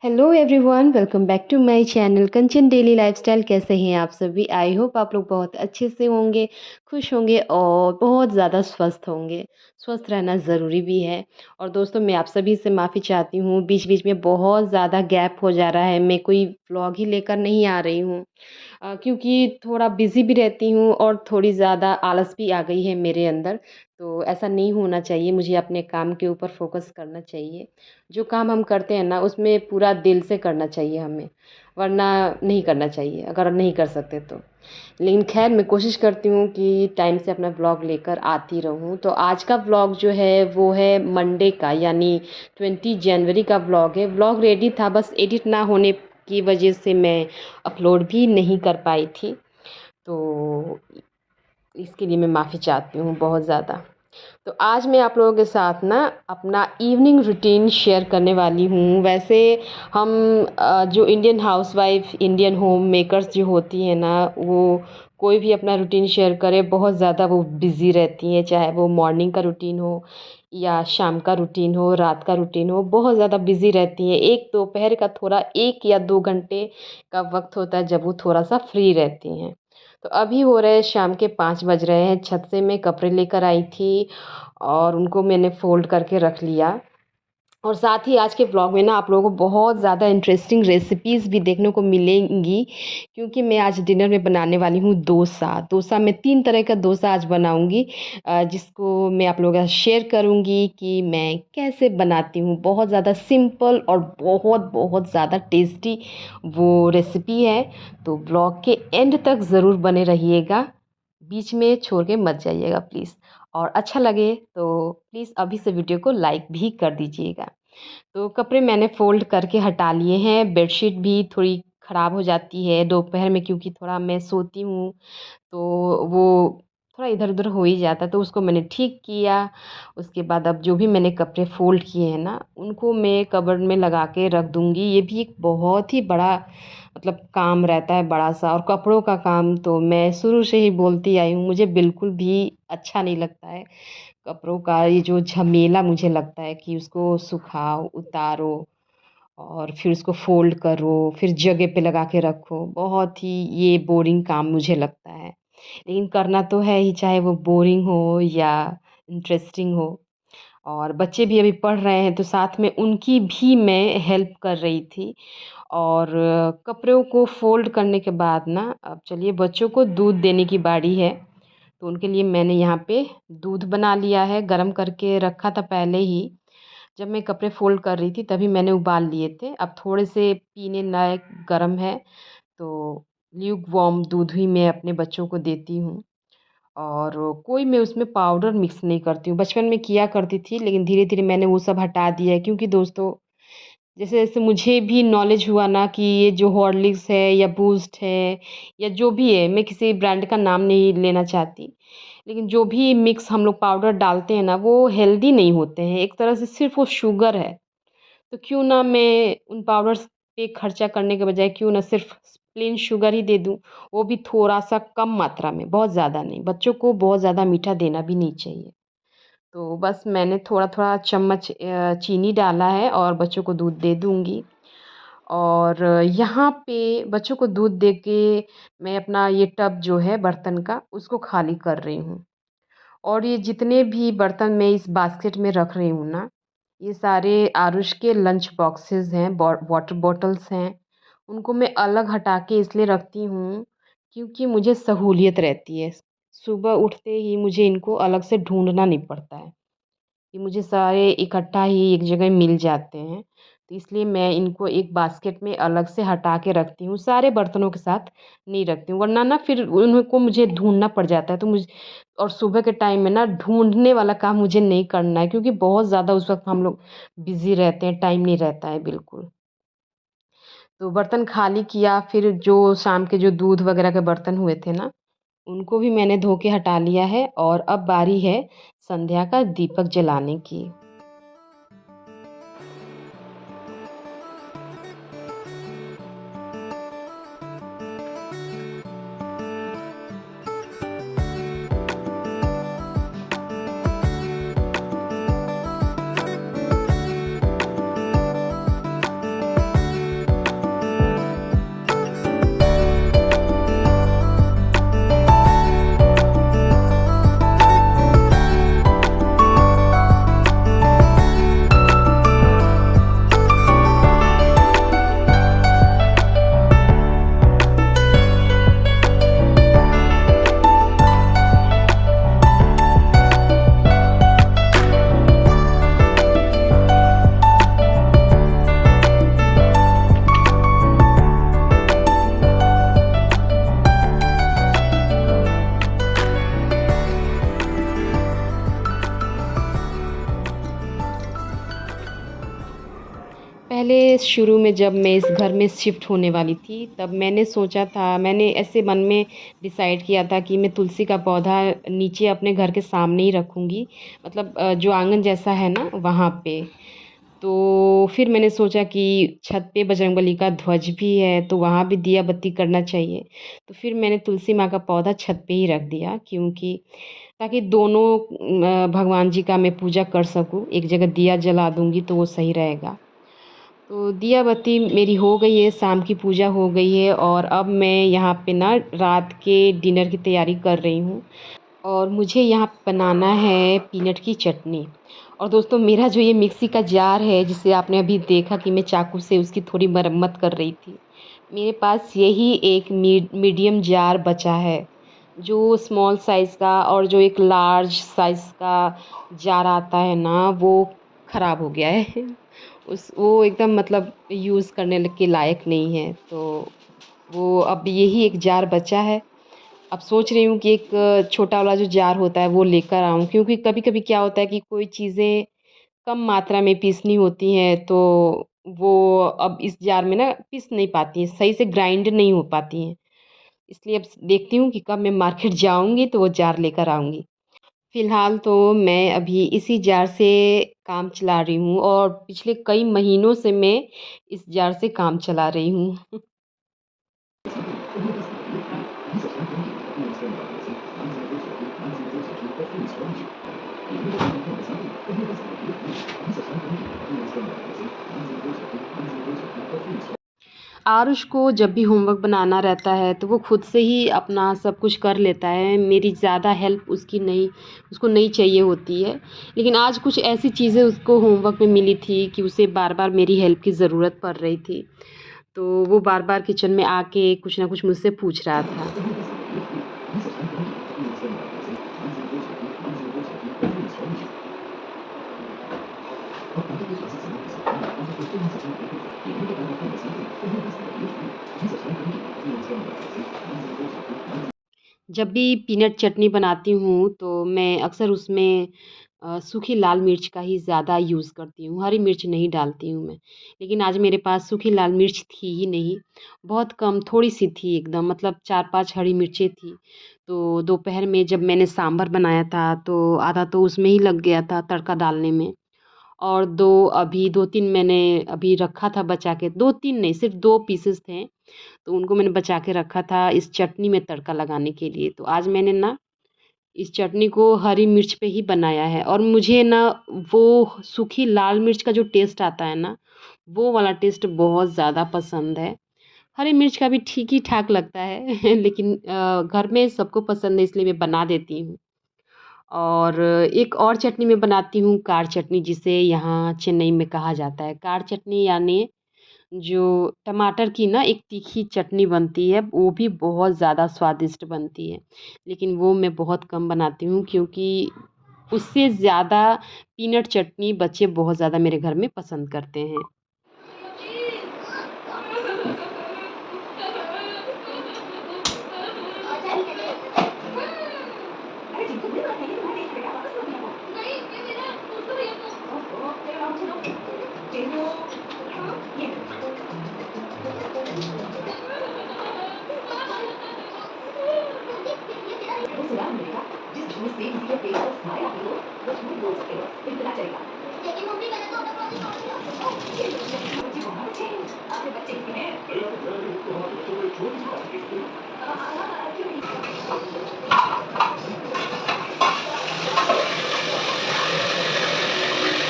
Hello everyone, welcome back to my channel Kanchan daily lifestyle. कैसे हैं आप सभी? आई होप आप लोग बहुत अच्छे से होंगे, खुश होंगे और बहुत ज़्यादा स्वस्थ होंगे। स्वस्थ रहना ज़रूरी भी है। और दोस्तों, मैं आप सभी से माफ़ी चाहती हूँ, बीच बीच में बहुत ज़्यादा गैप हो जा रहा है। मैं कोई व्लॉग ही लेकर नहीं आ रही हूँ, क्योंकि थोड़ा बिज़ी भी रहती हूँ और थोड़ी ज़्यादा आलस भी आ गई है मेरे अंदर। तो ऐसा नहीं होना चाहिए, मुझे अपने काम के ऊपर फ़ोकस करना चाहिए। जो काम हम करते हैं ना, उसमें पूरा दिल से करना चाहिए हमें, वरना नहीं करना चाहिए अगर नहीं कर सकते तो। लेकिन ख़ैर, मैं कोशिश करती हूँ कि टाइम से अपना व्लॉग लेकर आती रहूँ। तो आज का व्लॉग जो है वो है मंडे का, यानी 20 जनवरी का व्लॉग है। व्लॉग रेडी था, बस एडिट ना होने की वजह से मैं अपलोड भी नहीं कर पाई थी। तो इसके लिए मैं माफ़ी चाहती हूँ बहुत ज़्यादा। तो आज मैं आप लोगों के साथ ना अपना इवनिंग रूटीन शेयर करने वाली हूँ। वैसे हम जो Indian housewife, Indian home makers जो होती हैं ना, वो कोई भी अपना रूटीन शेयर करे, बहुत ज़्यादा वो बिज़ी रहती हैं। चाहे वो मॉर्निंग का रूटीन हो या शाम का रूटीन हो, रात का रूटीन हो, बहुत ज़्यादा बिज़ी रहती हैं। एक दोपहर का थोड़ा 1 या 2 घंटे का वक्त होता है जब वो थोड़ा सा फ्री रहती हैं। तो अभी हो रहे हैं शाम के 5 बज रहे हैं। छत से मैं कपड़े लेकर आई थी और उनको मैंने फ़ोल्ड करके रख लिया। और साथ ही आज के व्लॉग में ना आप लोगों को बहुत ज़्यादा इंटरेस्टिंग रेसिपीज़ भी देखने को मिलेंगी, क्योंकि मैं आज डिनर में बनाने वाली हूँ डोसा। डोसा मैं 3 तरह का डोसा आज बनाऊँगी, जिसको मैं आप लोगों के साथ शेयर करूँगी कि मैं कैसे बनाती हूँ। बहुत ज़्यादा सिंपल और बहुत बहुत ज़्यादा टेस्टी वो रेसिपी है। तो व्लॉग के एंड तक ज़रूर बने रहिएगा, बीच में छोड़ के मत जाइएगा प्लीज़। और अच्छा लगे तो प्लीज़ अभी से वीडियो को लाइक भी कर दीजिएगा। तो कपड़े मैंने फ़ोल्ड करके हटा लिए हैं। बेडशीट भी थोड़ी ख़राब हो जाती है दोपहर में, क्योंकि थोड़ा मैं सोती हूँ तो वो थोड़ा इधर-उधर हो ही जाता है, तो उसको मैंने ठीक किया। उसके बाद अब जो भी मैंने कपड़े फ़ोल्ड किए हैं ना, उनको मैं कबर्ड में लगा के रख दूँगी। ये भी एक बहुत ही बड़ा मतलब काम रहता है, बड़ा-सा। और कपड़ों का काम तो मैं शुरू से ही बोलती आई हूँ, मुझे बिल्कुल भी अच्छा नहीं लगता है। कपड़ों का ये जो झमेला मुझे लगता है कि उसको सुखाओ, उतारो और फिर उसको फ़ोल्ड करो, फिर जगह पे लगा के रखो, बहुत ही ये बोरिंग काम मुझे लगता है। लेकिन करना तो है ही, चाहे वो बोरिंग हो या इंटरेस्टिंग हो। और बच्चे भी अभी पढ़ रहे हैं, तो साथ में उनकी भी मैं हेल्प कर रही थी। और कपड़ों को फ़ोल्ड करने के बाद ना, अब चलिए बच्चों को दूध देने की बारी है। तो उनके लिए मैंने यहाँ पे दूध बना लिया है, गरम करके रखा था पहले ही। जब मैं कपड़े फ़ोल्ड कर रही थी तभी मैंने उबाल लिए थे। अब थोड़े से पीने लायक गर्म है, तो ल्यूक वार्म दूध ही मैं अपने बच्चों को देती हूँ। और कोई मैं उसमें पाउडर मिक्स नहीं करती हूँ। बचपन में किया करती थी, लेकिन धीरे-धीरे मैंने वो सब हटा दिया है, क्योंकि दोस्तों जैसे-जैसे मुझे भी नॉलेज हुआ ना कि ये जो हॉर्लिक्स है या बूस्ट है या जो भी है, मैं किसी ब्रांड का नाम नहीं लेना चाहती। लेकिन जो भी मिक्स हम लोग पाउडर डालते हैं ना, वो हेल्दी नहीं होते हैं। एक तरह से सिर्फ़ वो शुगर है। तो क्यों ना मैं उन पाउडर्स पे खर्चा करने के बजाय क्यों ना सिर्फ़ प्लेन शुगर ही दे दूँ, वो भी थोड़ा-सा कम मात्रा में, बहुत ज़्यादा नहीं। बच्चों को बहुत ज़्यादा मीठा देना भी नहीं चाहिए। तो बस मैंने थोड़ा-थोड़ा चम्मच चीनी डाला है और बच्चों को दूध दे दूँगी। और यहाँ पे बच्चों को दूध दे के मैं अपना ये टब जो है बर्तन का, उसको खाली कर रही हूँ। और ये जितने भी बर्तन मैं इस बास्केट में रख रही हूँ ना, ये सारे आरुष के लंच बॉक्सेस हैं, वाटर बॉटल्स हैं। उनको मैं अलग हटा के इसलिए रखती हूँ, क्योंकि मुझे सहूलियत रहती है। सुबह उठते ही मुझे इनको अलग से ढूँढना नहीं पड़ता है। कि मुझे सारे इकट्ठा ही एक जगह मिल जाते हैं। तो इसलिए मैं इनको एक बास्केट में अलग से हटा के रखती हूँ, सारे बर्तनों के साथ नहीं रखती हूँ, वरना ना फिर उनको मुझे ढूँढना पड़ जाता है। तो मुझे और सुबह के टाइम में ना ढूँढने वाला काम मुझे नहीं करना है, क्योंकि बहुत ज़्यादा उस वक़्त हम लोग बिज़ी रहते हैं, टाइम नहीं रहता है बिल्कुल। तो बर्तन खाली किया, फिर जो शाम के जो दूध वगैरह के बर्तन हुए थे ना, उनको भी मैंने धो के हटा लिया है। और अब बारी है संध्या का दीपक जलाने की। पहले शुरू में जब मैं इस घर में शिफ्ट होने वाली थी, तब मैंने सोचा था, मैंने ऐसे मन में डिसाइड किया था कि मैं तुलसी का पौधा नीचे अपने घर के सामने ही रखूँगी। मतलब जो आँगन जैसा है ना, वहाँ पे। तो फिर मैंने सोचा कि छत पे बजरंगबली का ध्वज भी है, तो वहाँ भी दिया बत्ती करना चाहिए। तो फिर मैंने तुलसी माँ का पौधा छत पे ही रख दिया, क्योंकि ताकि दोनों भगवान जी का मैं पूजा कर सकूँ। एक जगह दिया जला दूँगी तो वो सही रहेगा। तो दिया बत्ती मेरी हो गई है, शाम की पूजा हो गई है और अब मैं यहाँ पे ना रात के डिनर की तैयारी कर रही हूँ। और मुझे यहाँ बनाना है पीनट की चटनी। और दोस्तों, मेरा जो ये मिक्सी का जार है, जिसे आपने अभी देखा कि मैं चाकू से उसकी थोड़ी मरम्मत कर रही थी, मेरे पास यही एक मीडियम जार बचा है, जो स्मॉल साइज़ का, और जो एक लार्ज साइज़ का जार आता है ना, वो ख़राब हो गया है। वो एकदम मतलब यूज़ करने के लायक नहीं है, तो वो अब यही एक जार बचा है। अब सोच रही हूँ कि एक छोटा वाला जो जार होता है वो लेकर आऊँ, क्योंकि कभी-कभी क्या होता है कि कोई चीज़ें कम मात्रा में पीसनी होती हैं, तो वो अब इस जार में ना पीस नहीं पाती हैं, सही से ग्राइंड नहीं हो पाती हैं। इसलिए अब देखती हूँ कि कब मैं मार्केट जाऊँगी तो वो जार लेकर आऊँगी। फ़िलहाल तो मैं अभी इसी जार से काम चला रही हूँ और पिछले कई महीनों से मैं इस जार से काम चला रही हूँ। आरुष को जब भी होमवर्क बनाना रहता है तो वो खुद से ही अपना सब कुछ कर लेता है, मेरी ज़्यादा हेल्प उसको नहीं चाहिए होती है। लेकिन आज कुछ ऐसी चीज़ें उसको होमवर्क में मिली थी कि उसे बार-बार मेरी हेल्प की ज़रूरत पड़ रही थी। तो वो बार-बार किचन में आके कुछ ना कुछ मुझसे पूछ रहा था। जब भी पीनट चटनी बनाती हूँ तो मैं अक्सर उसमें सूखी लाल मिर्च का ही ज़्यादा यूज़ करती हूँ, हरी मिर्च नहीं डालती हूँ मैं। लेकिन आज मेरे पास सूखी लाल मिर्च थी ही नहीं, बहुत कम थोड़ी-सी थी एकदम, मतलब 4-5 हरी मिर्चें थी। तो दोपहर में जब मैंने सांभर बनाया था तो आधा तो उसमें ही लग गया था तड़का डालने में। और 2-3 मैंने अभी रखा था बचा के, 2-3 नहीं, सिर्फ़ 2 पीसेस थे। तो उनको मैंने बचा के रखा था इस चटनी में तड़का लगाने के लिए। तो आज मैंने ना इस चटनी को हरी मिर्च पे ही बनाया है, और मुझे ना वो सूखी लाल मिर्च का जो टेस्ट आता है ना, वो वाला टेस्ट बहुत ज़्यादा पसंद है। हरी मिर्च का भी ठीक ही ठाक लगता है लेकिन घर में सबको पसंद है, इसलिए मैं बना देती हूँ। और एक और चटनी मैं बनाती हूँ, कार चटनी, जिसे यहाँ चेन्नई में कहा जाता है। कार चटनी यानी जो टमाटर की ना एक तीखी चटनी बनती है, वो भी बहुत ज़्यादा स्वादिष्ट बनती है। लेकिन वो मैं बहुत कम बनाती हूँ, क्योंकि उससे ज़्यादा पीनट चटनी बच्चे बहुत ज़्यादा मेरे घर में पसंद करते हैं। वो सुराग मिलेगा जिस झूठ से किसी के पेट पर स्माइल आती हो, वो झूठ बोल सकते हो, इतना चलेगा। लेकिन मम्मी मैंने तो अपना पति छोड़ दिया। ओह, ये बच्चे बहुत अच्छे हैं। आपके बच्चे किसके हैं? अरे आपके घर में तो हमारे बच्चों को एक छोटी सी पार्टी की जरूरत है। क्यों नहीं? तो स्कूल में होंगी। वही तो रोज होता है,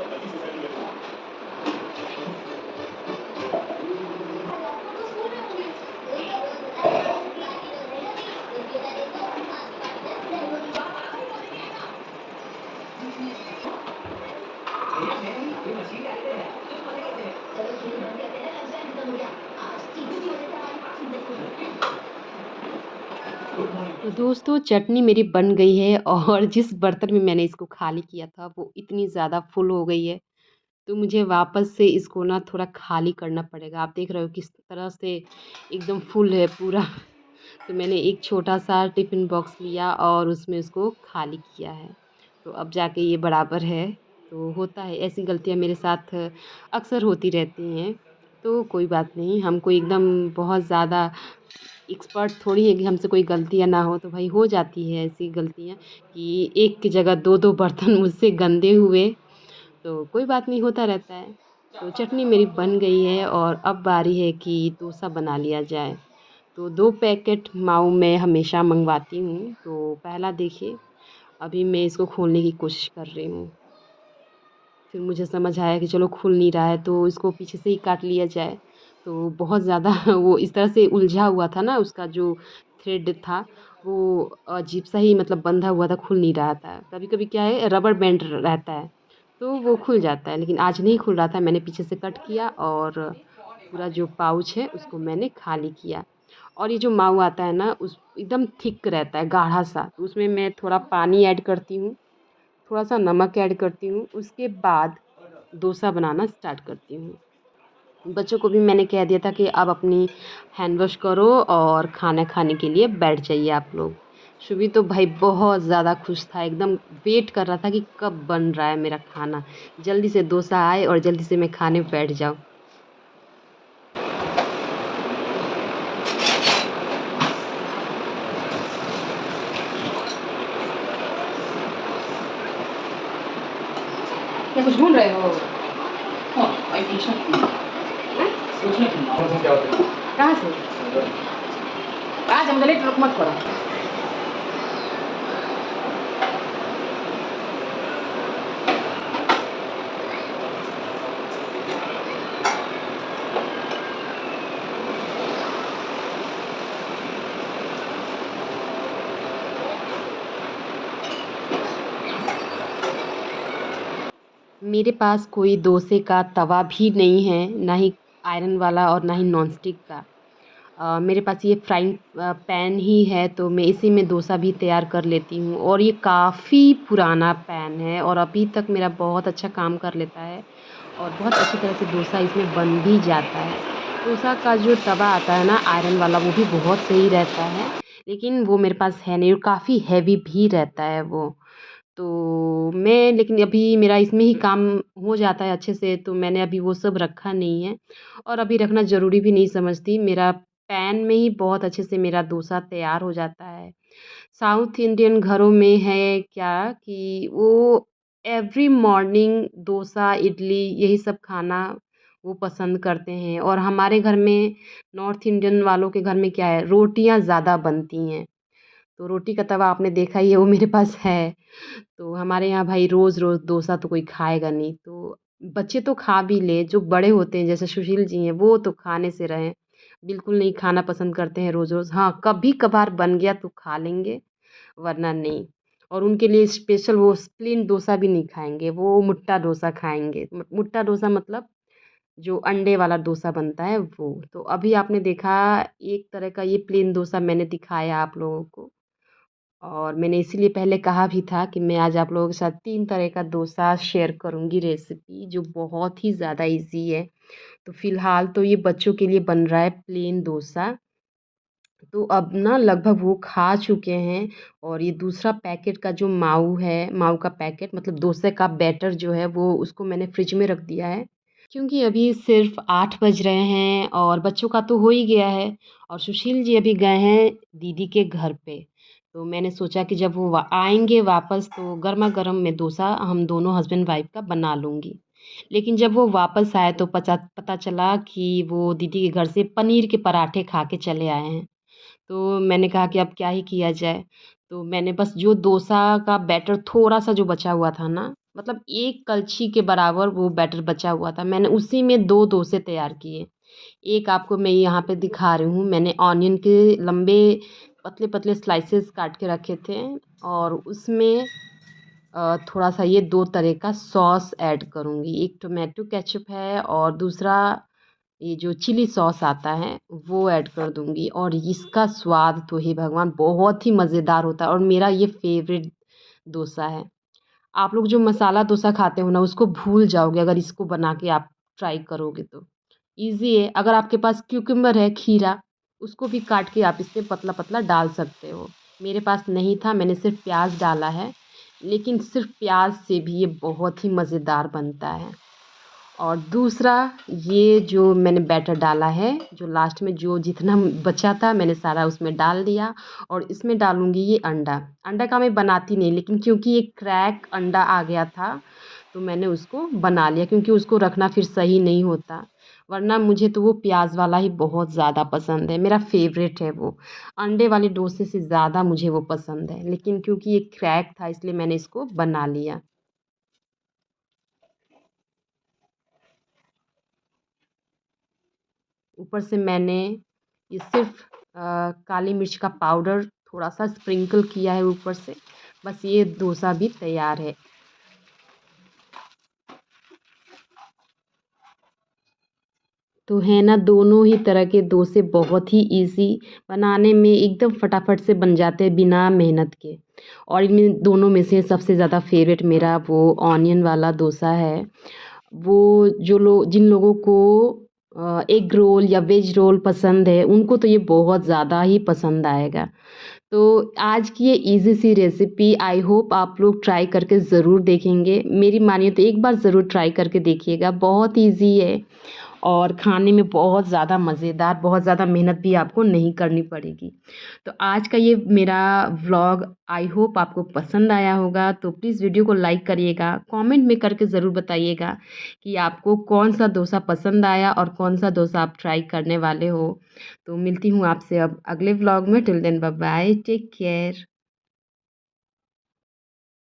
पार्टी तो रहेगा नहीं। उस बेटा ने तो आज की पार्टी में सेरेमनी। चलो खेल बंद करते हैं, लंच टाइम खत्म हो गया। आज चीजों की वजह से हमारी पार्टी मिस हो गई। तो दोस्तों चटनी मेरी बन गई है और जिस बर्तन में मैंने इसको खाली किया था वो इतनी ज़्यादा फुल हो गई है। तो मुझे वापस से इसको ना थोड़ा खाली करना पड़ेगा। आप देख रहे हो किस तरह से एकदम फुल है पूरा। तो मैंने एक छोटा-सा टिफ़िन बॉक्स लिया और उसमें उसको खाली किया है। तो अब जाके ये बराबर है। तो होता है, ऐसी गलतियाँ मेरे साथ अक्सर होती रहती हैं। तो कोई बात नहीं, हम कोई एकदम बहुत ज़्यादा एक्सपर्ट थोड़ी है कि हमसे कोई गलतियाँ ना हो। तो भाई हो जाती है ऐसी गलतियाँ कि एक की जगह 2-2 बर्तन मुझसे गंदे हुए। तो कोई बात नहीं, होता रहता है। तो चटनी मेरी बन गई है और अब बारी है कि डोसा बना लिया जाए। तो 2 पैकेट माऊ मैं हमेशा मँगवाती हूँ। तो पहला देखिए, अभी मैं इसको खोलने की कोशिश कर रही हूँ। फिर मुझे समझ आया कि चलो खुल नहीं रहा है तो इसको पीछे से ही काट लिया जाए। तो बहुत ज़्यादा वो इस तरह से उलझा हुआ था ना, उसका जो थ्रेड था वो अजीब-सा ही मतलब बंधा हुआ था, खुल नहीं रहा था। कभी-कभी क्या है, रबर बैंड रहता है, तो वो खुल जाता है, लेकिन आज नहीं खुल रहा था। मैंने पीछे से कट किया और पूरा जो पाउच है उसको मैंने खाली किया। और ये जो मावा आता है ना, उस एकदम थिक रहता है, गाढ़ा-सा। तो उसमें मैं थोड़ा पानी ऐड करती हूँ, थोड़ा-सा नमक ऐड करती हूँ, उसके बाद डोसा बनाना स्टार्ट करती हूँ। बच्चों को भी मैंने कह दिया था कि अब अपनी हैंड वॉश करो और खाना खाने के लिए बैठ जाइए आप लोग। शुभी तो भाई बहुत ज़्यादा खुश था, एकदम वेट कर रहा था कि कब बन रहा है मेरा खाना। जल्दी से डोसा आए और जल्दी से मैं खाने बैठ जाऊँ। क्या कुछ ढूँढ रहे हो? हाँ, आई पूछना क्यों? पूछना क्यों? कहाँ से? आज हम गले ट्रक मत करो। मेरे पास कोई डोसे का तवा भी नहीं है, ना ही आयरन वाला और ना ही नॉनस्टिक का। मेरे पास ये फ्राइंग पैन ही है, तो मैं इसी में डोसा भी तैयार कर लेती हूँ और ये काफ़ी पुराना पैन है और अभी तक मेरा बहुत अच्छा काम कर लेता है और बहुत अच्छी तरह से डोसा इसमें बन भी जाता है। डोसा का जो तवा आता है ना आयरन वाला, वो भी बहुत सही रहता है, लेकिन वो मेरे पास है नहीं और काफ़ी हेवी भी रहता है वो। तो मैं लेकिन अभी मेरा इसमें ही काम हो जाता है अच्छे से, तो मैंने अभी वो सब रखा नहीं है और अभी रखना ज़रूरी भी नहीं समझती। मेरा पैन में ही बहुत अच्छे से मेरा डोसा तैयार हो जाता है। साउथ इंडियन घरों में है क्या कि वो एवरी मॉर्निंग डोसा, इडली यही सब खाना वो पसंद करते हैं और हमारे घर में नॉर्थ इंडियन वालों के घर में क्या है, रोटियाँ ज़्यादा बनती हैं। तो रोटी का तवा आपने देखा ही है, वो मेरे पास है। तो हमारे यहाँ भाई रोज़-रोज़ डोसा तो कोई खाएगा नहीं, तो बच्चे तो खा भी ले, जो बड़े होते हैं जैसे सुशील जी हैं, वो तो खाने से रहें, बिल्कुल नहीं खाना पसंद करते हैं रोज़-रोज़। हाँ, कभी-कभार बन गया तो खा लेंगे, वरना नहीं। और उनके लिए स्पेशल वो प्लेन डोसा भी नहीं खाएँगे, वो मुट्टा डोसा खाएँगे। मुट्टा डोसा मतलब जो अंडे वाला डोसा बनता है वो। तो अभी आपने देखा एक तरह का ये प्लेन डोसा मैंने दिखाया आप लोगों को। और मैंने इसीलिए पहले कहा भी था कि मैं आज आप लोगों के साथ 3 तरह का डोसा शेयर करूँगी रेसिपी, जो बहुत ही ज़्यादा ईज़ी है। तो फ़िलहाल तो ये बच्चों के लिए बन रहा है प्लेन डोसा। तो अब ना लगभग वो खा चुके हैं और ये दूसरा पैकेट का जो माऊ है, माऊ का पैकेट मतलब डोसे का बैटर जो है वो उसको मैंने फ्रिज में रख दिया है। क्योंकि अभी सिर्फ़ 8 बज रहे हैं और बच्चों का तो हो ही गया है और सुशील जी अभी गए हैं दीदी के घर पे। तो मैंने सोचा कि जब वो आएँगे वापस तो गरमा-गरम मैं डोसा हम दोनों हस्बैंड वाइफ़ का बना लूँगी। लेकिन जब वो वापस आए तो पता चला कि वो दीदी के घर से पनीर के पराठे खा के चले आए हैं। तो मैंने कहा कि अब क्या ही किया जाए। तो मैंने बस जो डोसा का बैटर थोड़ा-सा जो बचा हुआ था ना, मतलब 1 कलछी के बराबर वो बैटर बचा हुआ था। मैंने उसी में 2 डोसे तैयार किए। एक आपको मैं यहाँ पे दिखा रही हूँ, मैंने ऑनियन के लंबे पतले-पतले स्लाइसेस काट के रखे थे और उसमें थोड़ा-सा ये 2 तरह का सॉस ऐड करूँगी। एक टोमेटो केचअप है और दूसरा ये जो चिली सॉस आता है वो ऐड कर दूँगी। और इसका स्वाद तो हे भगवान बहुत ही मज़ेदार होता है और मेरा ये फ़ेवरेट डोसा है। आप लोग जो मसाला डोसा खाते हो ना उसको भूल जाओगे अगर इसको बना के आप ट्राई करोगे तो। ईज़ी है, अगर आपके पास क्यूकम्बर है, खीरा, उसको भी काट के आप इसमें पतला-पतला डाल सकते हो। मेरे पास नहीं था, मैंने सिर्फ़ प्याज़ डाला है, लेकिन सिर्फ़ प्याज़ से भी ये बहुत ही मज़ेदार बनता है। और दूसरा, ये जो मैंने बैटर डाला है, जो लास्ट में जो जितना बचा था मैंने सारा उसमें डाल दिया और इसमें डालूँगी ये अंडा। अंडा का मैं बनाती नहीं, लेकिन क्योंकि ये क्रैक अंडा आ गया था तो मैंने उसको बना लिया, क्योंकि उसको रखना फिर सही नहीं होता। वरना मुझे तो वो प्याज़ वाला ही बहुत ज़्यादा पसंद है, मेरा फ़ेवरेट है वो। अंडे वाले डोसे से ज़्यादा मुझे वो पसंद है, लेकिन क्योंकि ये क्रैक था इसलिए मैंने इसको बना लिया। ऊपर से मैंने ये सिर्फ़ काली मिर्च का पाउडर थोड़ा-सा स्प्रिंकल किया है ऊपर से, बस ये डोसा भी तैयार है। तो है ना, दोनों ही तरह के डोसे बहुत ही ईज़ी, बनाने में एकदम फटाफट से बन जाते हैं बिना मेहनत के। और इनमें दोनों में से सबसे ज़्यादा फ़ेवरेट मेरा वो ऑनियन वाला डोसा है। वो जो लोग जिन लोगों को एग रोल या वेज रोल पसंद है, उनको तो ये बहुत ज़्यादा ही पसंद आएगा। तो आज की ये ईज़ी सी रेसिपी आई होप आप लोग ट्राई करके ज़रूर देखेंगे। मेरी मानिए तो एक बार ज़रूर ट्राई करके देखिएगा, बहुत ईज़ी है और खाने में बहुत ज़्यादा मज़ेदार, बहुत ज़्यादा मेहनत भी आपको नहीं करनी पड़ेगी। तो आज का ये मेरा व्लॉग आई होप आपको पसंद आया होगा, तो प्लीज़ वीडियो को लाइक करिएगा, कमेंट में करके ज़रूर बताइएगा कि आपको कौन-सा डोसा पसंद आया और कौन-सा डोसा आप ट्राई करने वाले हो। तो मिलती हूँ आपसे अब अगले व्लॉग में, till then bye bye, take care.